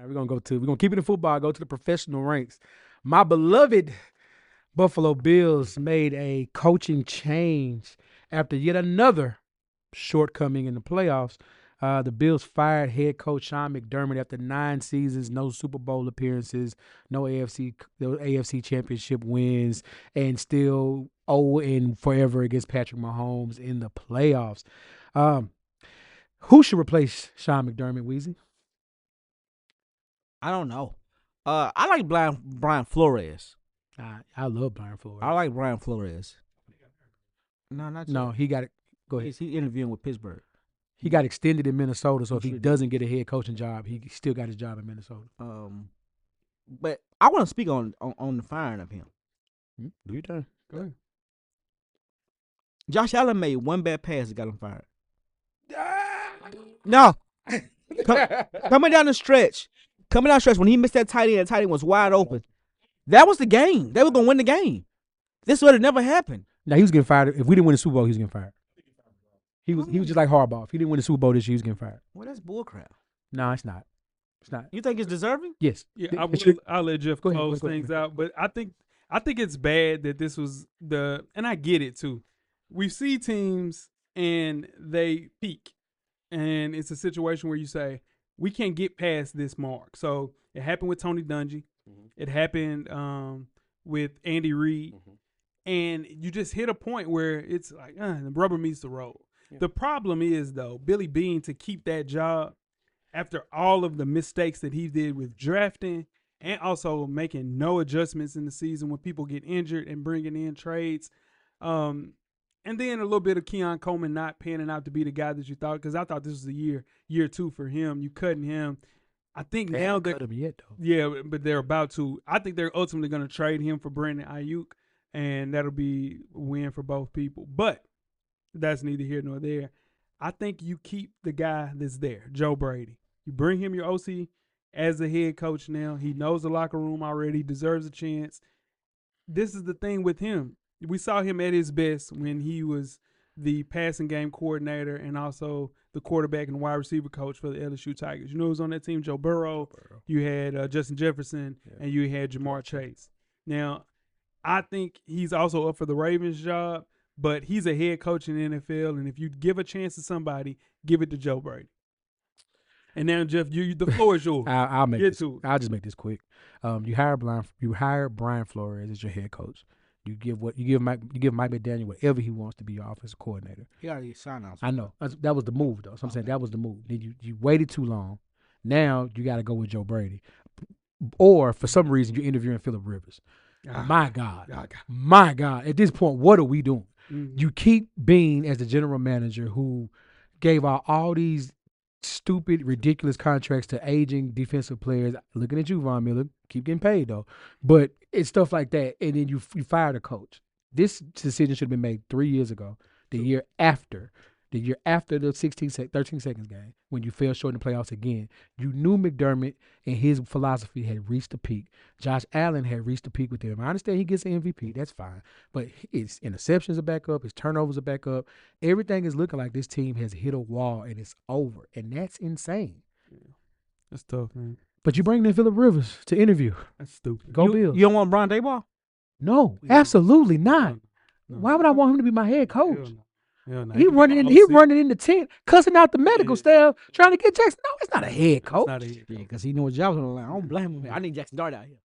right, we're gonna keep it in football. Go to the professional ranks. My beloved Buffalo Bills made a coaching change after yet another shortcoming in the playoffs. The Bills fired head coach Sean McDermott after 9 seasons, no Super Bowl appearances, no AFC Championship wins, and still 0 forever against Patrick Mahomes in the playoffs. Who should replace Sean McDermott, Weezy? I don't know. I like Brian Flores. I love Brian Flores. I like Brian Flores. No, not No, yet. he got it. Go ahead. He's interviewing with Pittsburgh. He got extended in Minnesota, so if he Sure did. doesn't get a head coaching job, he still got his job in Minnesota. But I want to speak on the firing of him. Do your turn. Go ahead. Josh Allen made one bad pass that got him fired. No. Coming down the stretch when he missed that tight end, the tight end was wide open. That was the game. They were going to win the game. This would have never happened. Now, he was getting fired. If we didn't win the Super Bowl, he was getting fired. He was just like Harbaugh. If he didn't win the Super Bowl this year, he was getting fired. Well, that's bullcrap. No, it's not. It's not. You think it's deserving? Yes. Yeah, It I'll let Jeff Go ahead, close go ahead. things out, but I think it's bad that this was and I get it too. We see teams and they peak, and it's a situation where you say we can't get past this mark. So it happened with Tony Dungy, it happened with Andy Reid, and you just hit a point where it's like the rubber meets the road. Yeah. The problem is though, Billy Beane, to keep that job after all of the mistakes that he did with drafting and also making no adjustments in the season when people get injured and bringing in trades. And then a little bit of Keon Coleman not panning out to be the guy that you thought, because I thought this was the year 2 for him. You cutting him. I think They now haven't they're cut him yet, though. Yeah, but they're about to. I think they're ultimately going to trade him for Brandon Ayuk, and that'll be a win for both people. But that's neither here nor there. I think you keep the guy that's there, Joe Brady. You bring him your OC as a head coach now. He knows the locker room already. He deserves a chance. This is the thing with him. We saw him at his best when he was the passing game coordinator and also the quarterback and wide receiver coach for the LSU Tigers. You know who was on that team? Joe Burrow. You had Justin Jefferson, and you had Jamar Chase. Now, I think he's also up for the Ravens job, but he's a head coach in the NFL, and if you give a chance to somebody, give it to Joe Brady. And now, Jeff, the floor is yours. I'll just make this quick. You hire Brian Flores as your head coach. You give Mike McDaniel whatever he wants to be your offensive coordinator. He got to get signed out. I know that was the move though. So I'm saying that was the move. Then you waited too long. Now you got to go with Joe Brady, or for some reason you're interviewing Phillip Rivers. My God. At this point, what are we doing? Mm-hmm. You keep Beane as the general manager who gave out all these stupid, ridiculous contracts to aging defensive players. Looking at you, Von Miller, keep getting paid though. But it's stuff like that, and then you fire the coach. This decision should have been made 3 years ago. The year after the 13 seconds game, when you fell short in the playoffs again. You knew McDermott and his philosophy had reached the peak. Josh Allen had reached the peak with him. I understand he gets an MVP. That's fine. But his interceptions are back up. His turnovers are back up. Everything is looking like this team has hit a wall and it's over. And that's insane. Yeah. That's tough, man. But you bring in Phillip Rivers to interview. That's stupid. Go Bills. You don't want Brian Daboll? No, absolutely not. No. Why would I want him to be my head coach? Hell no. He running in the tent, cussing out the medical staff, trying to get Jackson. No, it's not a head coach. It's not a head coach. Yeah, because he knows jobs on the line. I don't blame him. I need Jackson Dart out here.